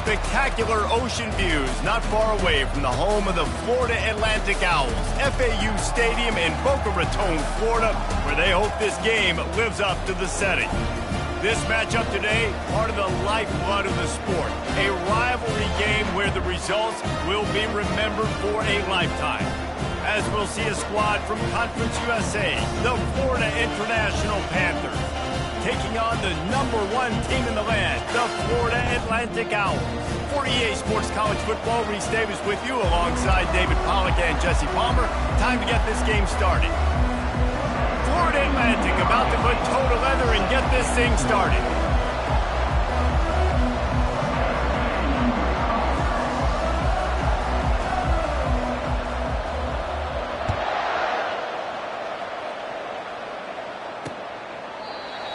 spectacular ocean views not far away from the home of the Florida Atlantic Owls, FAU Stadium in Boca Raton, Florida, where they hope this game lives up to the setting. This matchup today, part of the lifeblood of the sport, a rivalry game where the results will be remembered for a lifetime. As we'll see a squad from Conference USA, the Florida International Panthers, taking on the #1 team in the land, the Florida Atlantic Owls. For EA Sports College Football, Reese Davis with you alongside David Pollack and Jesse Palmer. Time to get this game started. Florida Atlantic about to put toe to leather and get this thing started.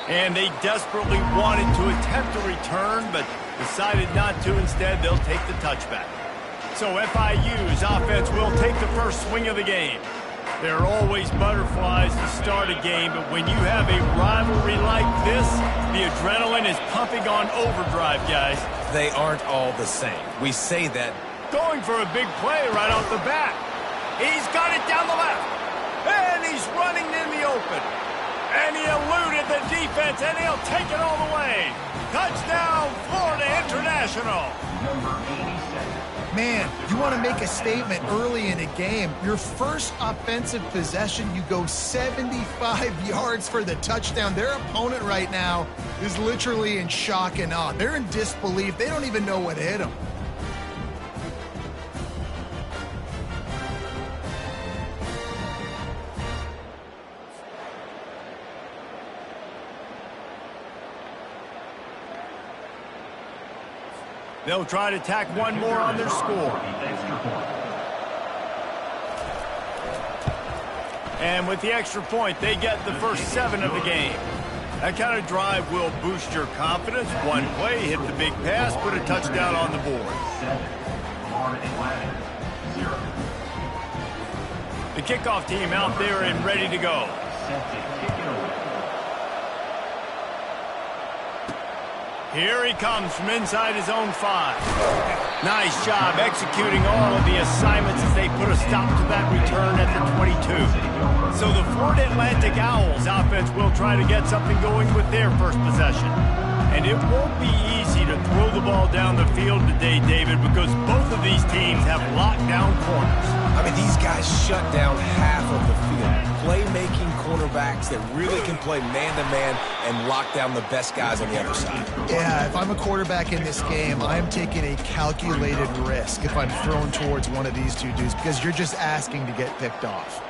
And they desperately wanted to attempt a return, but decided not to. Instead, they'll take the touchback. So FIU's offense will take the first swing of the game. There are always butterflies to start a game, but when you have a rivalry like this, the adrenaline is pumping on overdrive, guys. They aren't all the same. We say that. Going for a big play right off the bat. He's got it down the left. And he's running in the open. And he eluded the defense, and he'll take it all the way. Touchdown, Florida International. Man, you want to make a statement early in a game. Your first offensive possession, you go 75 yards for the touchdown. Their opponent right now is literally in shock and awe. They're in disbelief. They don't even know what hit them. They'll try to tack one more on their score. And with the extra point, they get the first 7 of the game. That kind of drive will boost your confidence. One play, hit the big pass, put a touchdown on the board. The kickoff team out there and ready to go. Here he comes from inside his own 5. Nice job executing all of the assignments as they put a stop to that return at the 22. So the Florida Atlantic Owls offense will try to get something going with their first possession. And it won't be easy to throw the ball down the field today, David, because both of these teams have lockdown corners. I mean, these guys shut down half of the field. Playmaking cornerbacks that really can play man-to-man and lock down the best guys on the other side. Yeah, if I'm a quarterback in this game, I'm taking a calculated risk if I'm thrown towards one of these two dudes because you're just asking to get picked off.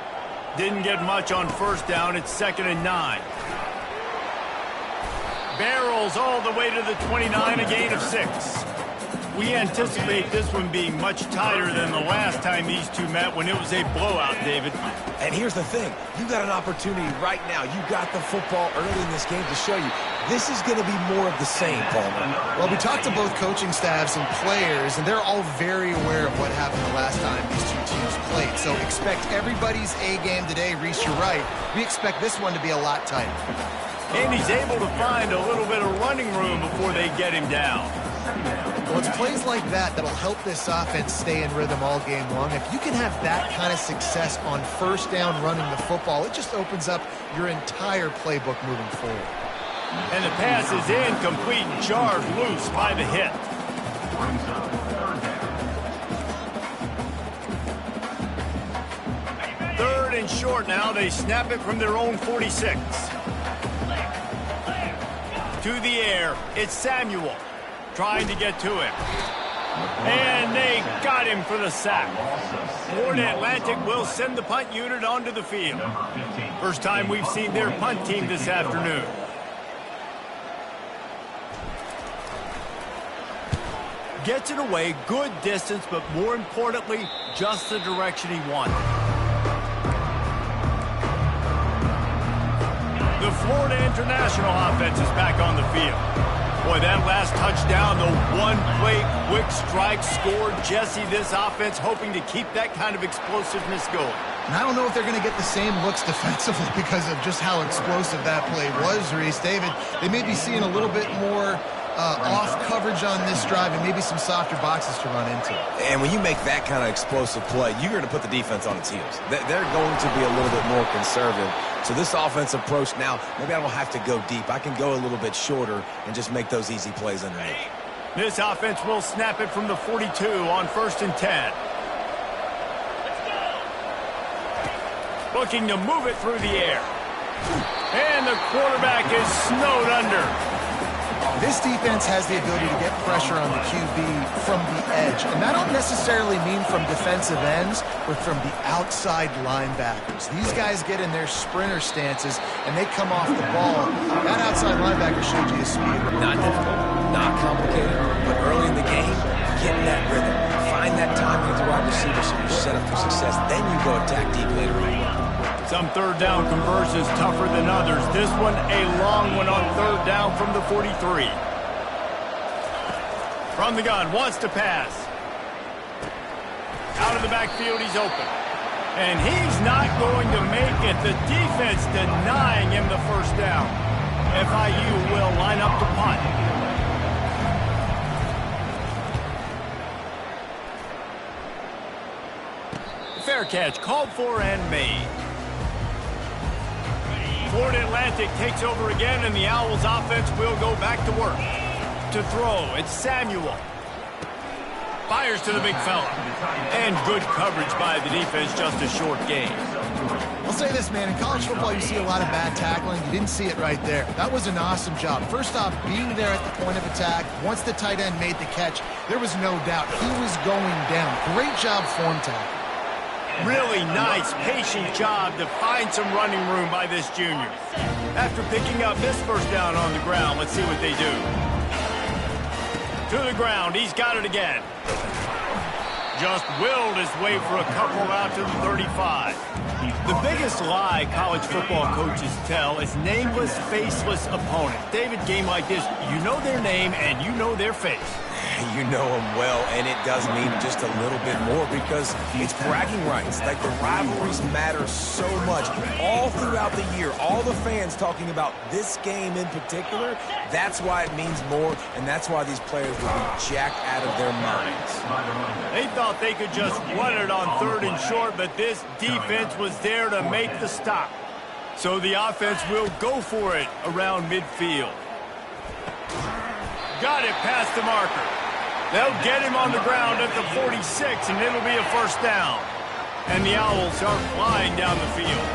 Didn't get much on first down. It's 2nd and 9. Barrels all the way to the 29, a gain of 6. We anticipate this one being much tighter than the last time these two met when it was a blowout, David. And here's the thing. You got an opportunity right now. You got the football early in this game to show you this is going to be more of the same, Palmer. Well, we talked to both coaching staffs and players, and they're all very aware of what happened the last time these two teams played. So expect everybody's A game today. Reese, you're right. We expect this one to be a lot tighter. And he's able to find a little bit of running room before they get him down. Well, it's plays like that that'll help this offense stay in rhythm all game long. If you can have that kind of success on first down running the football, it just opens up your entire playbook moving forward. And the pass is incomplete and jarred loose by the hit. Third and short now. They snap it from their own 46. To the air, it's Samuel trying to get to him. And they got him for the sack. Florida Atlantic will send the punt unit onto the field. First time we've seen their punt team this afternoon. Gets it away, good distance, but more importantly, just the direction he wanted. The Florida International offense is back on the field. Boy, that last touchdown, the one-play quick strike scored. Jesse, this offense hoping to keep that kind of explosiveness going. And I don't know if they're going to get the same looks defensively because of just how explosive that play was, Reese. David, they may be seeing a little bit more off coverage on this drive and maybe some softer boxes to run into. And when you make that kind of explosive play, you're going to put the defense on its heels. They're going to be a little bit more conservative. So this offensive approach now, maybe I don't have to go deep. I can go a little bit shorter and just make those easy plays underneath. This offense will snap it from the 42 on 1st and 10. Looking to move it through the air. And the quarterback is snowed under. This defense has the ability to get pressure on the QB from the edge. And I don't necessarily mean from defensive ends, but from the outside linebackers. These guys get in their sprinter stances, and they come off the ball. That outside linebacker showed you his speed. Not difficult, not complicated, but early in the game, get in that rhythm. Find that timing at the wide receiver so you're set up for success. Then you go attack deep later on. Some third down conversions tougher than others. This one a long one on 3rd down from the 43. From the gun, wants to pass. Out of the backfield, he's open. And he's not going to make it. The defense denying him the 1st down. FIU will line up to punt. Fair catch, called for and made. Florida Atlantic takes over again, and the Owls offense will go back to work. To throw, it's Samuel. Fires to the big fella. And good coverage by the defense, just a short gain. I'll say this, man. In college football, you see a lot of bad tackling. You didn't see it right there. That was an awesome job. First off, being there at the point of attack. Once the tight end made the catch, there was no doubt he was going down. Great job form tackle. Really nice, patient job to find some running room by this junior. After picking up this 1st down on the ground, let's see what they do. To the ground, he's got it again. Just willed his way for a couple out to the 35. The biggest lie college football coaches tell is nameless, faceless opponent. David, game like this, you know their name and you know their face. You know them well, and it does mean just a little bit more because it's bragging rights. Like, the rivalries matter so much all throughout the year. All the fans talking about this game in particular, that's why it means more, and that's why these players will be jacked out of their minds. They thought they could just run it on 3rd and short, but this defense was there to make the stop. So the offense will go for it around midfield. Got it past the marker. They'll get him on the ground at the 46, and it'll be a 1st down. And the Owls are flying down the field.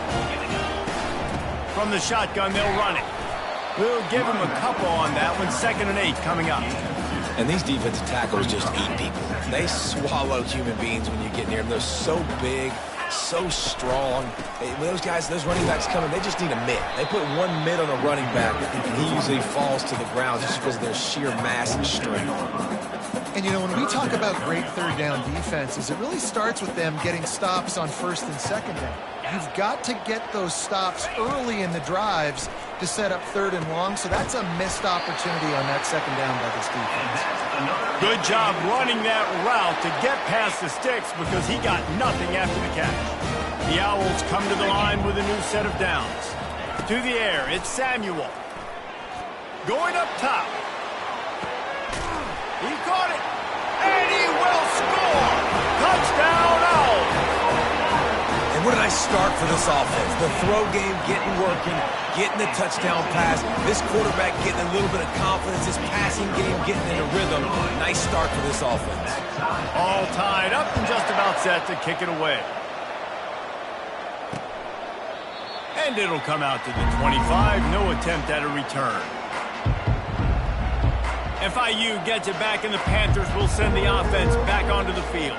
From the shotgun, they'll run it. We'll give him a couple on that one. 2nd and 8 coming up. And these defensive tackles just eat people. They swallow human beings when you get near them. They're so big, so strong. Those guys, those running backs coming, they just need a mid. They put one mid on a running back, and he usually falls to the ground just because of their sheer mass and strength. And, you know, when we talk about great 3rd down defenses, it really starts with them getting stops on 1st and 2nd down. You've got to get those stops early in the drives to set up 3rd and long, so that's a missed opportunity on that 2nd down by this defense. Good job running that route to get past the sticks because he got nothing after the catch. The Owls come to the line with a new set of downs. To the air, it's Samuel. Going up top. He caught it, and he will score! Touchdown, Owls! And where did I start for this offense? The throw game getting working, getting the touchdown pass. This quarterback getting a little bit of confidence. This passing game getting in a rhythm. Nice start for this offense. All tied up and just about set to kick it away. And it'll come out to the 25. No attempt at a return. FIU gets it back, and the Panthers will send the offense back onto the field.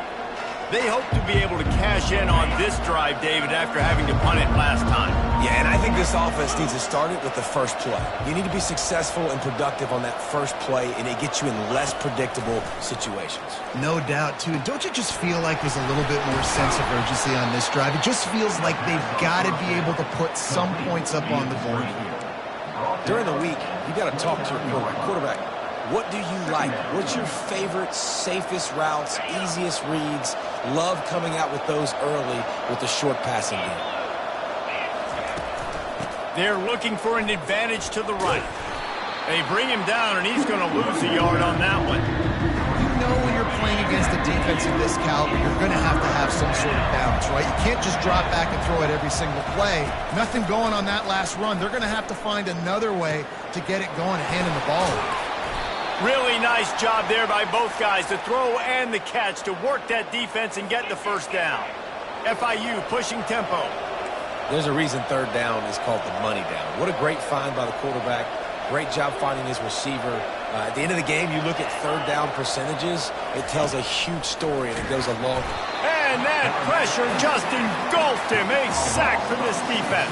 They hope to be able to cash in on this drive, David, after having to punt it last time. Yeah, and I think this offense needs to start it with the first play. You need to be successful and productive on that first play, and it gets you in less predictable situations. No doubt, too. Don't you just feel like there's a little bit more sense of urgency on this drive? It just feels like they've got to be able to put some points up on the board here. During the week, you got to talk to your quarterback. What do you like? What's your favorite, safest routes, easiest reads? Love coming out with those early with the short passing game. They're looking for an advantage to the right. They bring him down, and he's going to lose a yard on that one. You know when you're playing against a defense of this caliber, you're going to have some sort of balance, right? You can't just drop back and throw it every single play. Nothing going on that last run. They're going to have to find another way to get it going and handing the ball over. Really nice job there by both guys, the throw and the catch, to work that defense and get the first down. FIU pushing tempo. There's a reason third down is called the money down. What a great find by the quarterback. Great job finding his receiver. At the end of the game, you look at third down percentages. It tells a huge story, and it goes a long. And that pressure just engulfed him. A sack for this defense.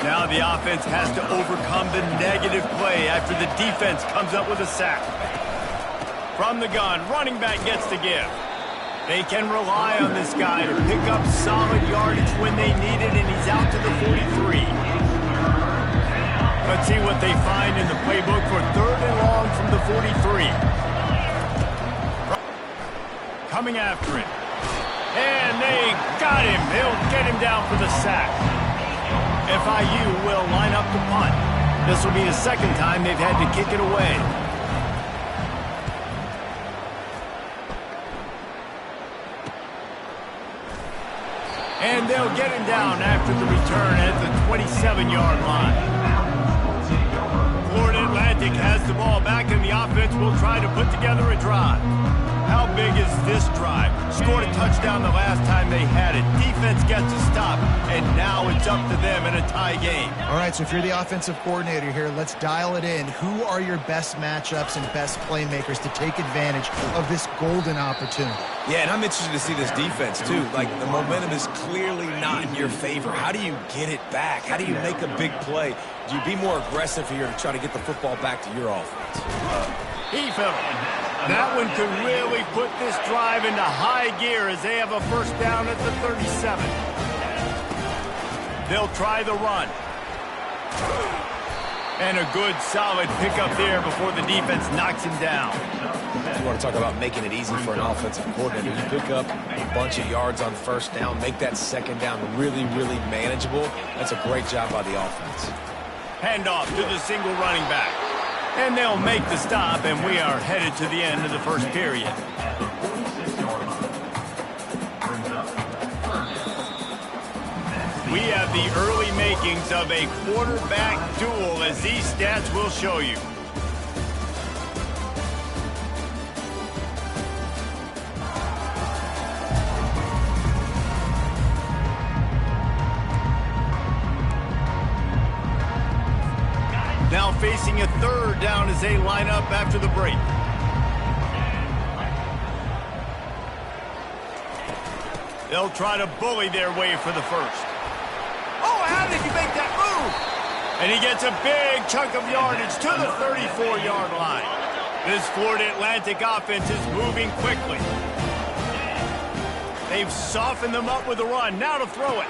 Now the offense has to overcome the negative play after the defense comes up with a sack. From the gun, running back gets to give. They can rely on this guy to pick up solid yardage when they need it, and he's out to the 43. Let's see what they find in the playbook for third and long from the 43. Coming after it. And they got him. They'll get him down for the sack. FIU will line up to punt. This will be the second time they've had to kick it away. And they'll get him down after the return at the 27-yard line. Florida Atlantic has the ball back, and the offense will try to put together a drive. How big is this drive? Scored a touchdown the last time they had it. Defense gets a stop, and now it's up to them in a tie game. All right, so if you're the offensive coordinator here, let's dial it in. Who are your best matchups and best playmakers to take advantage of this golden opportunity? Yeah, and I'm interested to see this defense, too. Like, the momentum is clearly not in your favor. How do you get it back? How do you make a big play? Do you be more aggressive here to try to get the football back to your offense? He fell. That one could really put this drive into high gear as they have a first down at the 37. They'll try the run. And a good, solid pickup there before the defense knocks him down. You want to talk about making it easy for an offensive coordinator. You pick up a bunch of yards on first down, make that second down really, really manageable. That's a great job by the offense. Handoff to the single running back. And they'll make the stop, and we are headed to the end of the first period. We have the early makings of a quarterback duel, as these stats will show you. Now facing a third down as they line up after the break. They'll try to bully their way for the first. Oh, how did you make that move? And he gets a big chunk of yardage to the 34-yard line. This Florida Atlantic offense is moving quickly. They've softened them up with a run. Now to throw it.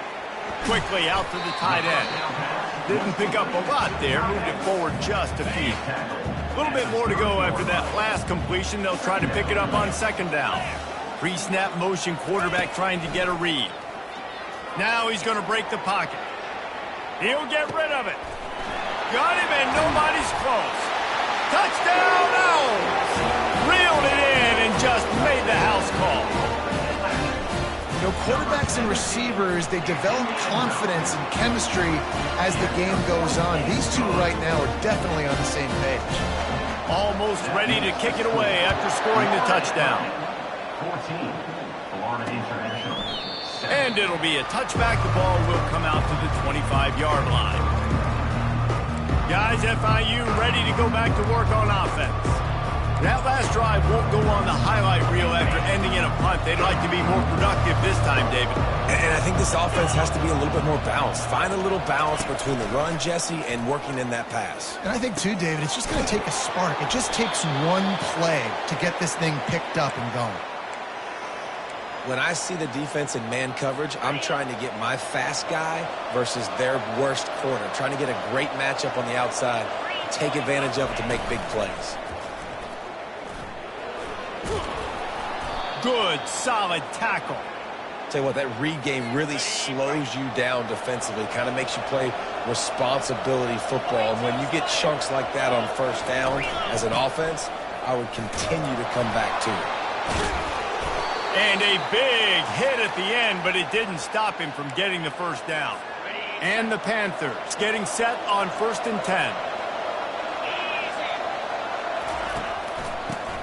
Quickly out to the tight end. Didn't pick up a lot there. Moved it forward just a few. A little bit more to go after that last completion. They'll try to pick it up on second down. Pre-snap motion, quarterback trying to get a read. Now he's going to break the pocket. He'll get rid of it. Got him, and nobody's close. Touchdown, Owls! Reeled it in and just made the house call. You know, quarterbacks and receivers, they develop confidence and chemistry as the game goes on. These two right now are definitely on the same page. Almost ready to kick it away after scoring the touchdown. 14, Florida International. And it'll be a touchback. The ball will come out to the 25-yard line. Guys, FIU ready to go back to work on offense. That last drive won't go on the highlight reel after ending in a punt. They'd like to be more productive this time, David. And I think this offense has to be a little bit more balanced. Find a little balance between the run, Jesse, and working in that pass. And I think, too, David, it's just going to take a spark. It just takes one play to get this thing picked up and going. When I see the defense in man coverage, I'm trying to get my fast guy versus their worst corner. Trying to get a great matchup on the outside, take advantage of it to make big plays. Good, solid tackle. Tell you what, that read game really slows you down defensively, kind of makes you play responsibility football. And when you get chunks like that on first down as an offense, I would continue to come back to it. And a big hit at the end, but it didn't stop him from getting the first down. And the Panthers getting set on 1st and 10.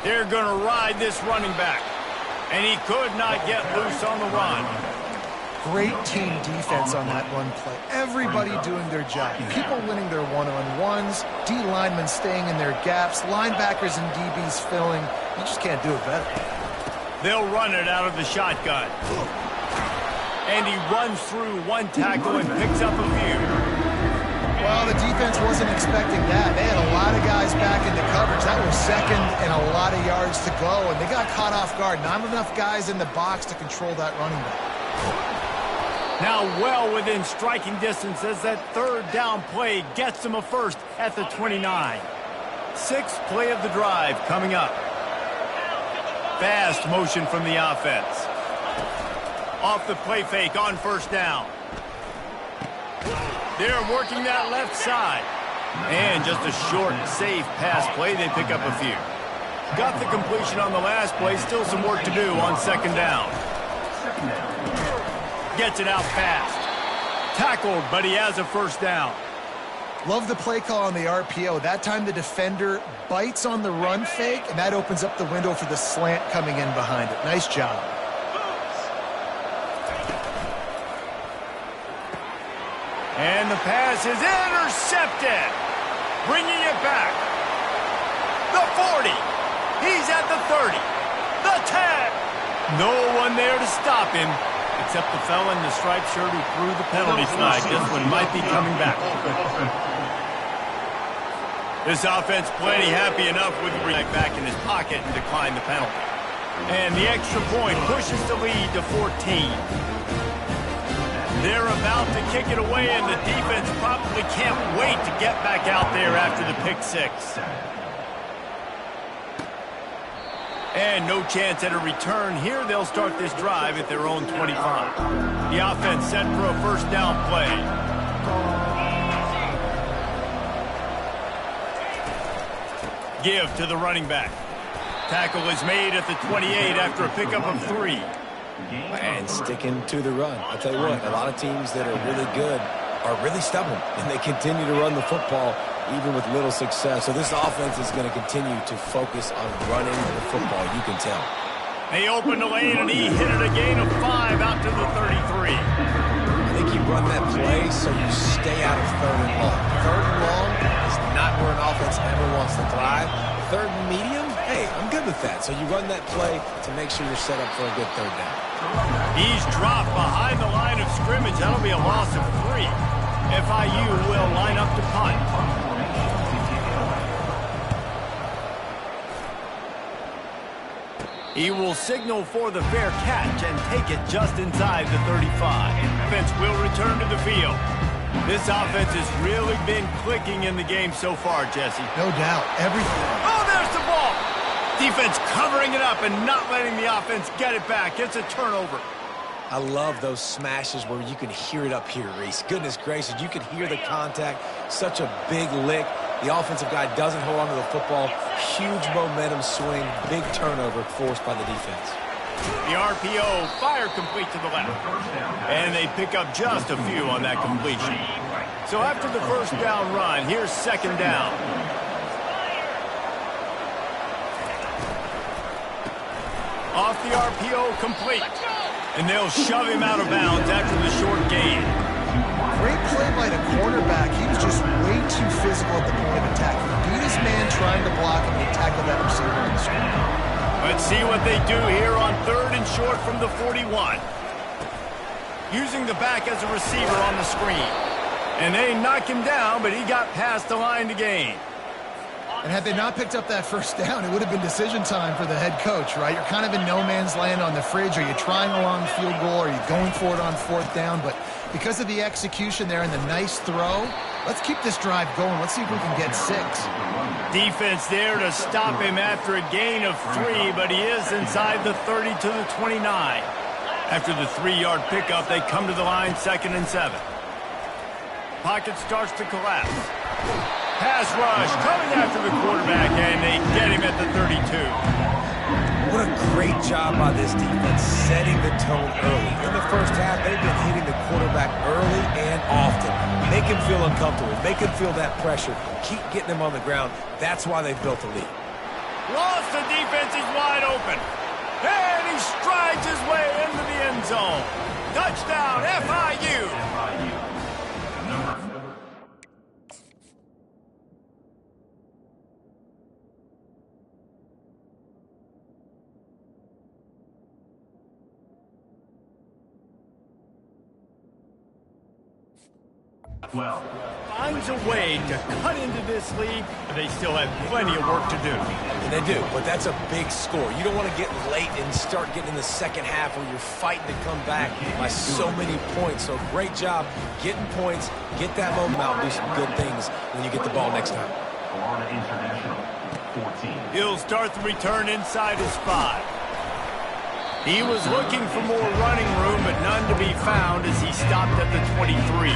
They're going to ride this running back. And he could not get loose on the run. Great team defense on that run play. Everybody doing their job. People winning their one-on-ones, D linemen staying in their gaps, linebackers and DBs filling. You just can't do it better. They'll run it out of the shotgun. And he runs through one tackle and picks up a few. Well, the defense wasn't expecting that. They had a lot of guys back into coverage. That was second and a lot of yards to go, and they got caught off guard. Not enough guys in the box to control that running back. Now well within striking distance as that 3rd down play gets them a first at the 29. 6th play of the drive coming up. Fast motion from the offense. Off the play fake on 1st down. They're working that left side. And just a short, safe pass play. They pick up a few. Got the completion on the last play. Still some work to do on 2nd down. Gets it out fast. Tackled, but he has a first down. Love the play call on the RPO. That time the defender bites on the run fake, and that opens up the window for the slant coming in behind it. Nice job. And the pass is intercepted. Bringing it back. The 40. He's at the 30. The 10. No one there to stop him, except the fella in the striped shirt who threw the penalty flag. This one might be coming back. This offense plenty happy enough with the back in his pocket and declined the penalty. And the extra point pushes the lead to 14. They're about to kick it away, and the defense probably can't wait to get back out there after the pick 6. And no chance at a return here. They'll start this drive at their own 25. The offense set for a first down play. Give to the running back. Tackle is made at the 28 after a pickup of 3. And sticking to the run. I'll tell you what, a lot of teams that are really good are really stubborn, and they continue to run the football even with little success. So this offense is going to continue to focus on running the football, you can tell. They open the lane, and he hit it a gain of 5 out to the 33. I think you run that play so you stay out of 3rd and long. 3rd and long is not where an offense ever wants to thrive. 3rd and medium, hey, I'm good with that. So you run that play to make sure you're set up for a good 3rd down. He's dropped behind the line of scrimmage. That'll be a loss of 3. FIU will line up to punt. He will signal for the fair catch and take it just inside the 35. Offense will return to the field. This offense has really been clicking in the game so far, Jesse. No doubt. Everything. Oh, there's the ball. Defense covering it up and not letting the offense get it back. It's a turnover. I love those smashes where you can hear it up here, Reese. Goodness gracious, you can hear the contact. Such a big lick. The offensive guy doesn't hold on to the football. Huge momentum swing. Big turnover forced by the defense. The RPO fire complete to the left. And they pick up just a few on that completion. So after the first down run, here's 2nd down. Off the RPO complete. And they'll shove him out of bounds after the short gain. Great play by the quarterback. He was just way too physical at the point of attack. He beat his man trying to block him and tackled that receiver on the screen. Let's see what they do here on 3rd and short from the 41. Using the back as a receiver on the screen. And they knock him down, but he got past the line to gain. And had they not picked up that first down, it would have been decision time for the head coach, right? You're kind of in no man's land on the fridge. Are you trying a long field goal? Are you going for it on 4th down? But because of the execution there and the nice throw, let's keep this drive going. Let's see if we can get 6. Defense there to stop him after a gain of 3, but he is inside the 30 to the 29. After the 3-yard pickup, they come to the line, 2nd and 7. Pocket starts to collapse. Pass rush coming after the quarterback, and they get him at the 32. What a great job by this defense setting the tone early. In the first half, they've been hitting the quarterback early and often. Make him feel uncomfortable. Make him feel that pressure. Keep getting him on the ground. That's why they've built a lead. Lost, the defense is wide open. And he strides his way into the end zone. Touchdown, FIU. Well, Finds a way to cut into this lead, but they still have plenty of work to do. And they do, but that's a big score. You don't want to get late and start getting in the second half where you're fighting to come back by so many points. So great job getting points, get that momentum out, do some good things when you get the ball next time. Florida International, 14. He'll start the return inside his 5. He was looking for more running room, but none to be found as he stopped at the 23.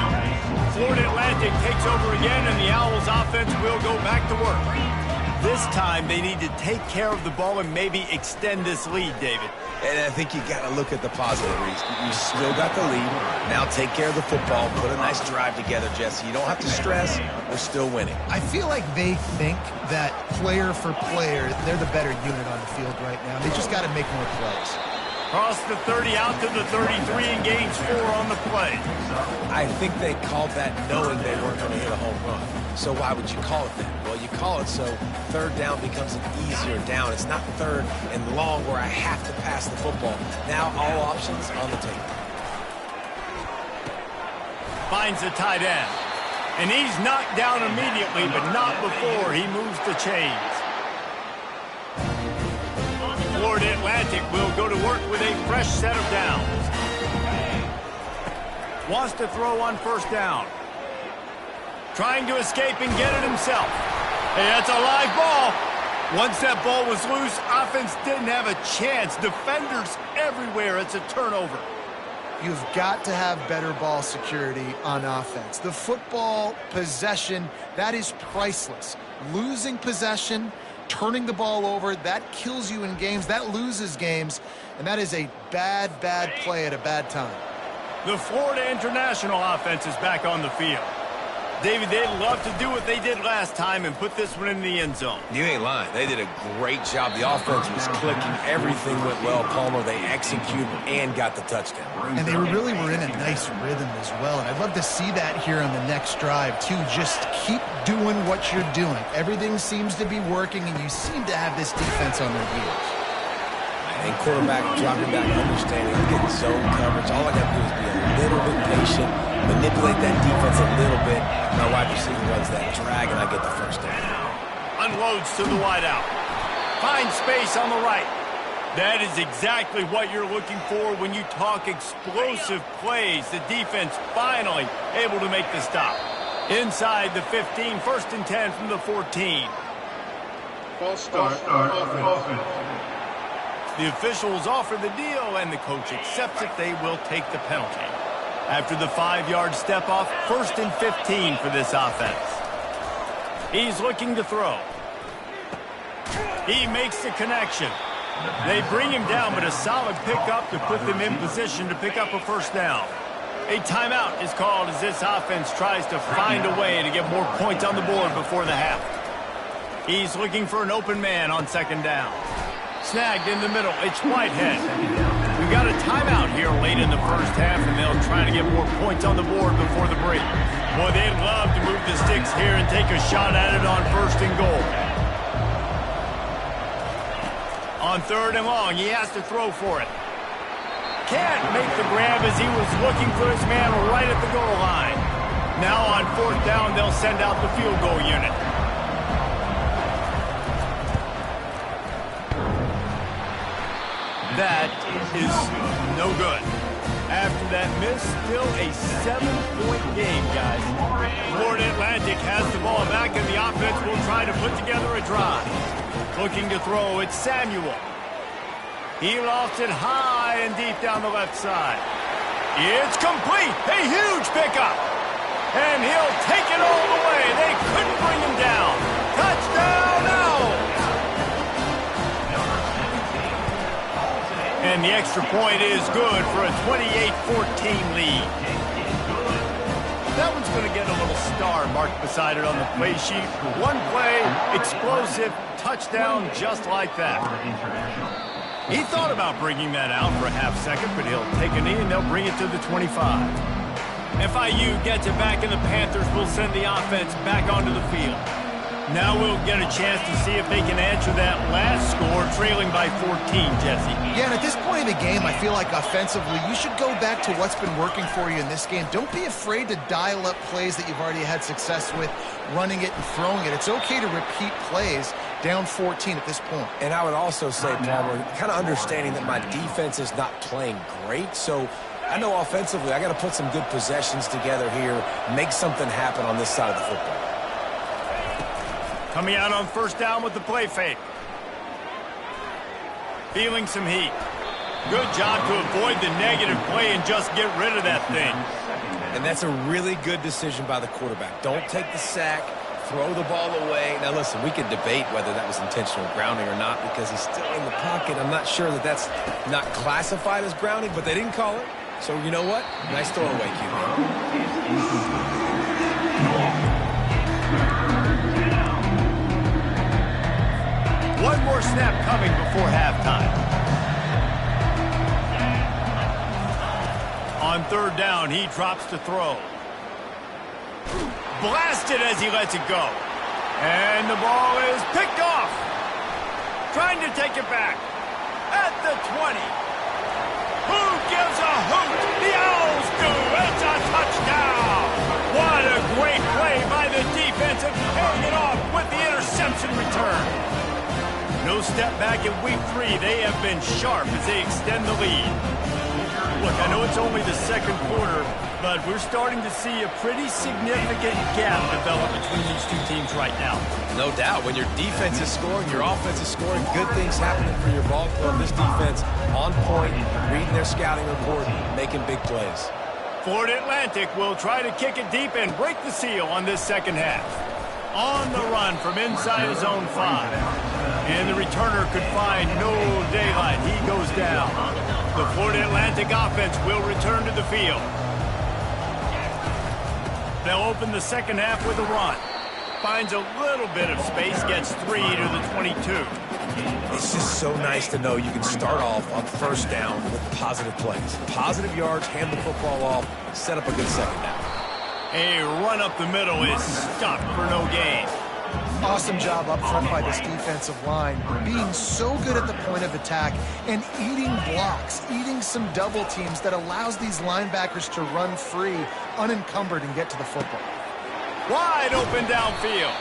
Florida Atlantic takes over again, and the Owls offense will go back to work. This time, they need to take care of the ball and maybe extend this lead, David. And I think you got to look at the positive, Reese. You still got the lead. Now take care of the football. Put a nice drive together, Jesse. You don't have to stress. We're still winning. I feel like they think that player for player, they're the better unit on the field right now. They just got to make more plays. Cross the 30 out to the 33 and gains 4 on the play. I think they called that knowing they weren't going to hit a home run. So why would you call it that? Well, you call it so third down becomes an easier down. It's not third and long where I have to pass the football. Now all options on the table. Finds the tight end. And he's knocked down immediately, but not before he moves the chains. Florida Atlantic will go to work with a fresh set of downs. Wants to throw on first down. Trying to escape and get it himself. Hey, that's a live ball. Once that ball was loose, offense didn't have a chance. Defenders everywhere. It's a turnover. You've got to have better ball security on offense. The football possession, that is priceless. Losing possession, turning the ball over, that kills you in games, that loses games, and that is a bad, bad play at a bad time. The Florida International offense is back on the field. David, they'd love to do what they did last time and put this one in the end zone. You ain't lying. They did a great job. The offense was clicking. Everything went well, Palmer. They executed and got the touchdown. And they really were in a nice rhythm as well. And I'd love to see that here on the next drive, too. Just keep doing what you're doing. Everything seems to be working, and you seem to have this defense on their heels. And quarterback dropping back, understanding, I'm getting zone coverage. All I got to do is be a little bit patient, manipulate that defense a little bit. My wide receiver runs that drag, and I get the first down. Unloads to the wideout. Finds space on the right. That is exactly what you're looking for when you talk explosive plays. The defense finally able to make the stop. Inside the 15, 1st and 10 from the 14. False start, offense. The officials offer the deal, and the coach accepts it. They will take the penalty. After the 5-yard step off, 1st and 15 for this offense. He's looking to throw. He makes the connection. They bring him down, but a solid pickup to put them in position to pick up a first down. A timeout is called as this offense tries to find a way to get more points on the board before the half. He's looking for an open man on 2nd down. Snagged in the middle. It's Whitehead. We've got a timeout here late in the first half, and they'll try to get more points on the board before the break. Boy, they'd love to move the sticks here and take a shot at it on 1st and goal. On 3rd and long, he has to throw for it. Can't make the grab as he was looking for his man right at the goal line. Now on 4th down, they'll send out the field goal unit. That is no good. After that miss, still a 7-point game, guys. Florida Atlantic has the ball back, and the offense will try to put together a drive. Looking to throw, it's Samuel. He lost it high and deep down the left side. It's complete. A huge pickup. And he'll take it all the way. They couldn't bring him down. Touchdown Owls! And the extra point is good for a 28-14 lead. That one's going to get a little star marked beside it on the play sheet. One play, explosive, touchdown just like that. He thought about bringing that out for a half second, but he'll take a knee and they'll bring it to the 25. FIU gets it back, and the Panthers will send the offense back onto the field. Now we'll get a chance to see if they can answer that last score, trailing by 14, Jesse. Yeah, and at this point in the game, I feel like offensively, you should go back to what's been working for you in this game. Don't be afraid to dial up plays that you've already had success with, running it and throwing it. It's okay to repeat plays down 14 at this point. And I would also say, Palmer, kind of understanding that my defense is not playing great, so I know offensively I got to put some good possessions together here, make something happen on this side of the football. Coming out on first down with the play fake. Feeling some heat. Good job to avoid the negative play and just get rid of that thing. And that's a really good decision by the quarterback. Don't take the sack, throw the ball away. Now listen, we can debate whether that was intentional grounding or not because he's still in the pocket. I'm not sure that that's not classified as grounding, but they didn't call it. So you know what? Nice throwaway, QB. One more snap coming before halftime. On third down, he drops to throw. Blasted as he lets it go. And the ball is picked off. Trying to take it back. At the 20. Who gives a hoot? The Owls do. It's a touchdown. What a great play by the defense and paying it off with the interception return. No step back in week 3. They have been sharp as they extend the lead. Look, I know it's only the second quarter, but we're starting to see a pretty significant gap develop between these two teams right now. No doubt. When your defense is scoring, your offense is scoring, good things happening for your ball club. This defense on point, reading their scouting report, making big plays. Florida Atlantic will try to kick it deep and break the seal on this second half. On the run from inside his own 5. And the returner could find no daylight. He goes down. The Florida Atlantic offense will return to the field. They'll open the second half with a run. Finds a little bit of space, gets 3 to the 22. It's just so nice to know you can start off on first down with positive plays. Positive yards, hand the football off, set up a good second down. A run up the middle is stopped for no gain. Awesome job up front by this defensive line, being so good at the point of attack and eating blocks, eating some double teams that allows these linebackers to run free, unencumbered, and get to the football. Wide open downfield.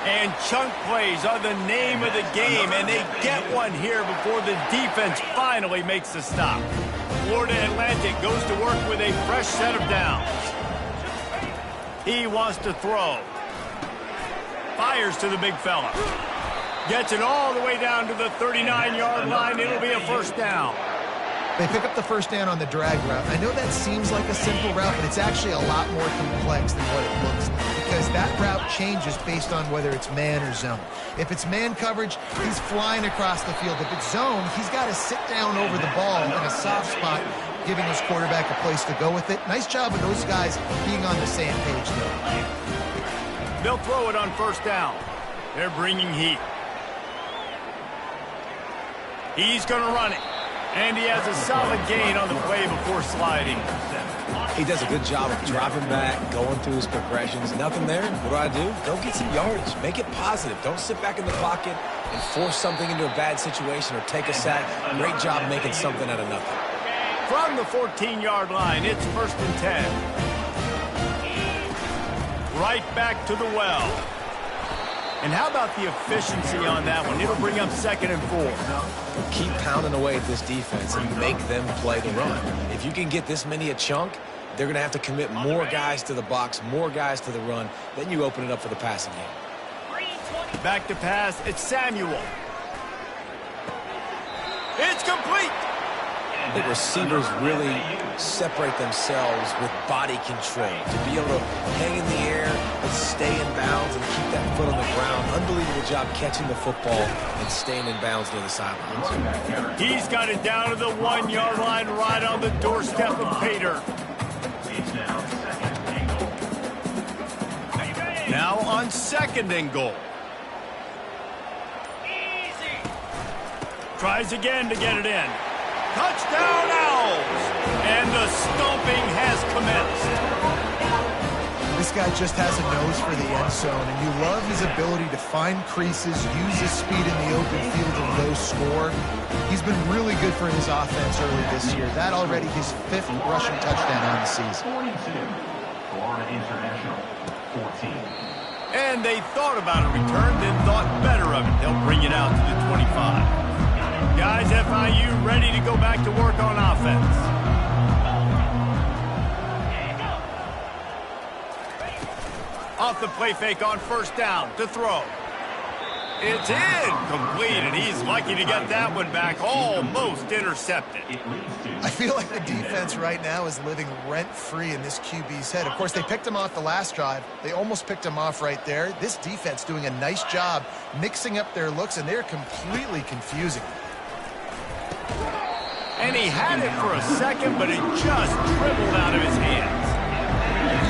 And chunk plays are the name of the game, and they get one here before the defense finally makes the stop. Florida Atlantic goes to work with a fresh set of downs. He wants to throw. Fires to the big fella. Gets it all the way down to the 39-yard line. It'll be a first down. They pick up the first down on the drag route. I know that seems like a simple route, but it's actually a lot more complex than what it looks like because that route changes based on whether it's man or zone. If it's man coverage, he's flying across the field. If it's zone, he's got to sit down over the ball in a soft spot, giving his quarterback a place to go with it. Nice job of those guys being on the same page, though. They'll throw it on first down. They're bringing heat. He's going to run it. And he has a solid gain on the play before sliding. He does a good job of dropping back, going through his progressions. Nothing there. What do? Go get some yardage. Make it positive. Don't sit back in the pocket and force something into a bad situation or take a sack. Great job making something out of nothing. From the 14-yard line, it's 1st and 10. Right back to the well. And how about the efficiency on that one? It'll bring up 2nd and 4. Keep pounding away at this defense and make them play the run. If you can get this many a chunk, they're going to have to commit more guys to the box, more guys to the run. Then you open it up for the passing game. Back to pass. It's Samuel. It's complete. The receivers really separate themselves with body control to be able to hang in the air and stay in bounds and keep that foot on the ground. Unbelievable job catching the football and staying in bounds near the sidelines. He's got it down to the 1-yard line right on the doorstep of Pater. Now on 2nd and goal. Tries again to get it in. Touchdown Owls! And the stomping has commenced. This guy just has a nose for the end zone, and you love his ability to find creases, use his speed in the open field, and go score. He's been really good for his offense early this year. That already his 5th rushing touchdown on the season. 42. Florida International, 14. And they thought about a return, then thought better of it. They'll bring it out to the 25. Guys, FIU ready to go back to work on offense. Off the play fake on 1st down to throw. It's incomplete, and he's lucky to get that one back, almost intercepted. I feel like the defense right now is living rent-free in this QB's head. Of course, they picked him off the last drive. They almost picked him off right there. This defense doing a nice job mixing up their looks, and they're completely confusing. And he had it for a second, but it just dribbled out of his hands.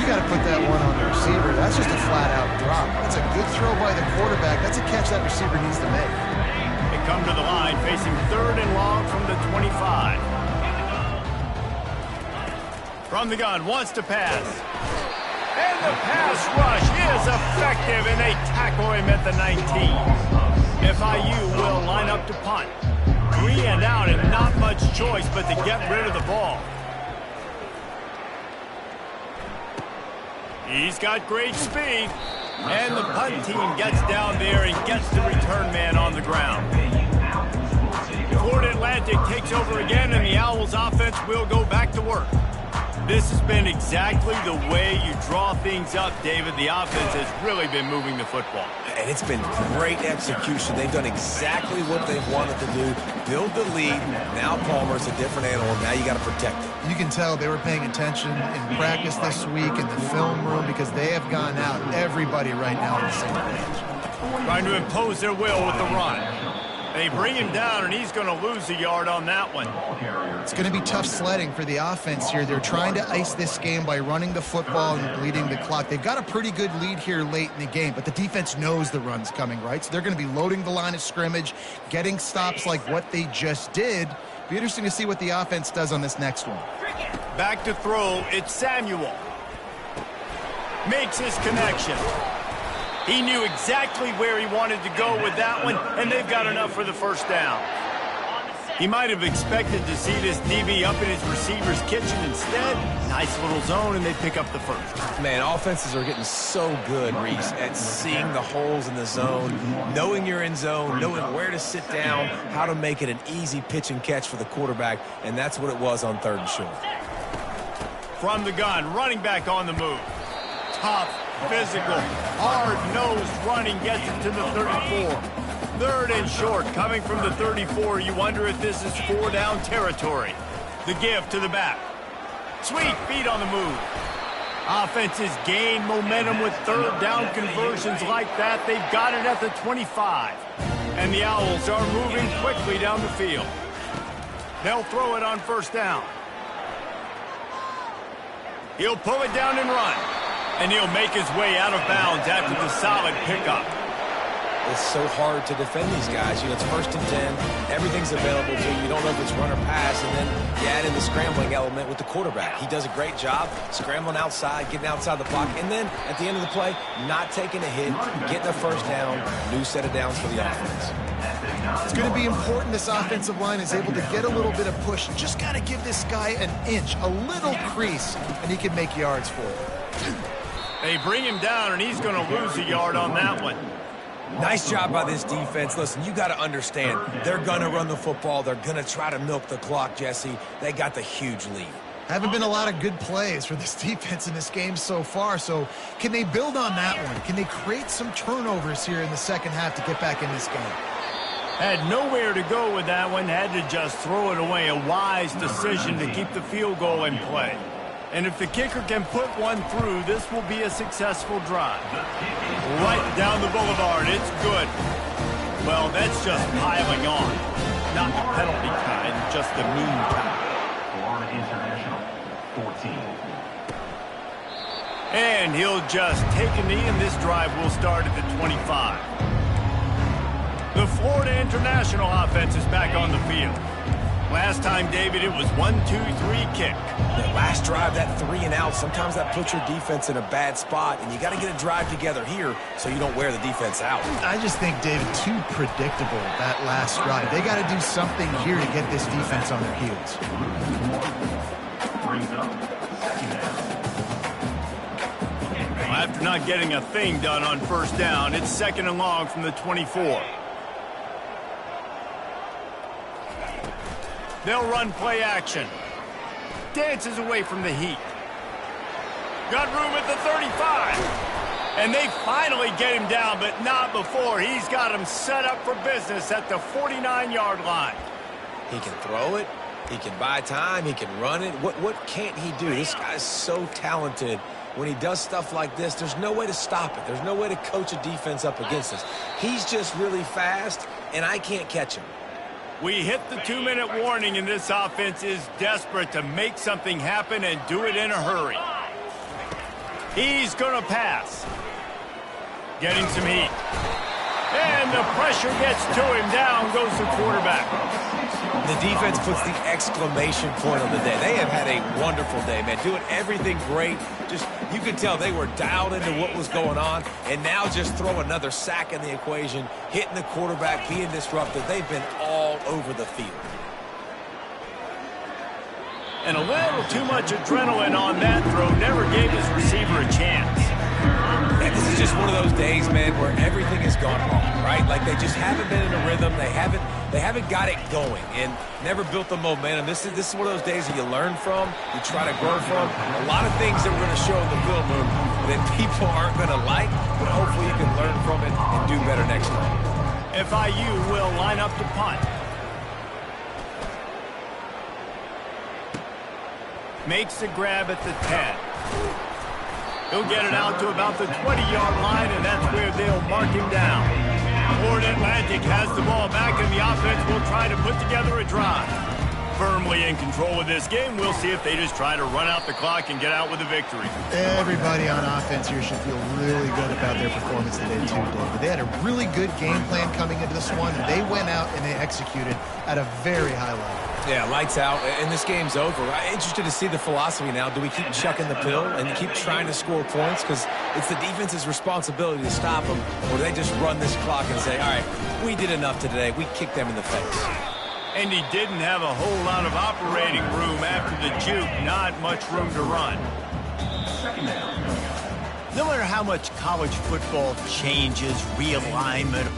You got to put that one on the receiver. That's just a flat-out drop. That's a good throw by the quarterback. That's a catch that receiver needs to make. They come to the line facing 3rd and long from the 25. From the gun, wants to pass. And the pass rush is effective, and they tackle him at the 19. FIU will line up to punt. 3 and out, and not much choice but to get rid of the ball. He's got great speed, and the punt team gets down there and gets the return man on the ground. Florida Atlantic takes over again, and the Owls offense will go back to work. This has been exactly the way you draw things up, David. The offense has really been moving the football. And it's been great execution. They've done exactly what they've wanted to do. Build the lead. Now Palmer's a different animal. Now you got to protect it. You can tell they were paying attention in practice this week in the film room because they have gone out, everybody right now on the same page. Trying to impose their will with the run. They bring him down, and he's going to lose a yard on that one. It's going to be tough sledding for the offense here. They're trying to ice this game by running the football and bleeding the clock. They've got a pretty good lead here late in the game, but the defense knows the run's coming, right? So they're going to be loading the line of scrimmage, getting stops like what they just did. Be interesting to see what the offense does on this next one. Back to throw, it's Samuel. Makes his connection. He knew exactly where he wanted to go with that one, and they've got enough for the 1st down. He might have expected to see this DB up in his receiver's kitchen. Instead, nice little zone, and they pick up the 1st. Man, offenses are getting so good, Reese, at seeing the holes in the zone, knowing you're in zone, knowing where to sit down, how to make it an easy pitch and catch for the quarterback, and that's what it was on 3rd and short. From the gun, running back on the move. Tough, physical, hard-nosed running gets it to the 34. 3rd and short, coming from the 34. You wonder if this is 4-down territory. The give to the back. Sweet feet on the move. Offenses gain momentum with 3rd down conversions like that. They've got it at the 25. And the Owls are moving quickly down the field. They'll throw it on 1st down. He'll pull it down and run. And he'll make his way out of bounds after the solid pickup. It's so hard to defend these guys. You know, it's 1st and 10. Everything's available to you. You don't know if it's run or pass. And then you add in the scrambling element with the quarterback. He does a great job scrambling outside, getting outside the pocket. And then at the end of the play, not taking a hit, getting a 1st down, new set of downs for the offense. It's going to be important this offensive line is able to get a little bit of push. Just got to give this guy an inch, a little crease, and he can make yards for it. They bring him down, and he's going to lose a yard on that one. Nice job by this defense. Listen, you got to understand, they're going to run the football. They're going to try to milk the clock, Jesse. They got the huge lead. Haven't been a lot of good plays for this defense in this game so far, so can they build on that one? Can they create some turnovers here in the second half to get back in this game? Had nowhere to go with that one, had to just throw it away. A wise decision to keep the field goal in play. And if the kicker can put one through, this will be a successful drive. Right down the boulevard, it's good. Well, that's just piling on. Not the penalty kind, just the mean kind. Florida International, 14. And he'll just take a knee, and this drive will start at the 25. The Florida International offense is back on the field. Last time, David, it was 1-2-3 kick. The last drive, that 3 and out, sometimes that puts your defense in a bad spot, and you got to get a drive together here so you don't wear the defense out. I just think, David, too predictable, that last drive. They got to do something here to get this defense on their heels. Brings up second down. After not getting a thing done on first down, it's second and long from the 24. They'll run play action. Dances away from the heat. Got room at the 35. And they finally get him down, but not before. He's got him set up for business at the 49-yard line. He can throw it. He can buy time. He can run it. What can't he do? This guy's so talented. When he does stuff like this, there's no way to stop it. There's no way to coach a defense up against us. He's just really fast, and I can't catch him. We hit the 2-minute warning, and this offense is desperate to make something happen and do it in a hurry. He's going to pass. Getting some heat. And the pressure gets to him. Down goes the quarterback. The defense puts the exclamation point on the day. They have had a wonderful day, man. Doing everything great. Just, you could tell they were dialed into what was going on. And now just throw another sack in the equation, hitting the quarterback, being disruptive. They've been all over the field. And a little too much adrenaline on that throw. Never gave his receiver a chance. And this is just one of those days, man, where everything has gone wrong, right? Like they just haven't been in a rhythm. They haven't got it going and never built the momentum. This is one of those days that you learn from, you try to grow from. A lot of things that we're going to show in the film room that people aren't going to like, but hopefully you can learn from it and do better next time. FIU will line up to punt. Makes the grab at the 10. He'll get it out to about the 20-yard line, and that's where they'll mark him down. Florida Atlantic has the ball back, and the offense will try to put together a drive. Firmly in control of this game. We'll see if they just try to run out the clock and get out with a victory. Everybody on offense here should feel really good about their performance today, too, David. They had a really good game plan coming into this one, and they went out and they executed at a very high level. Yeah, lights out, and this game's over. I'm interested to see the philosophy now. Do we keep chucking the pill and keep trying to score points? Because it's the defense's responsibility to stop them, or do they just run this clock and say, all right, we did enough today. We kicked them in the face. And he didn't have a whole lot of operating room after the juke. Not much room to run. Second down. No matter how much college football changes, realignment,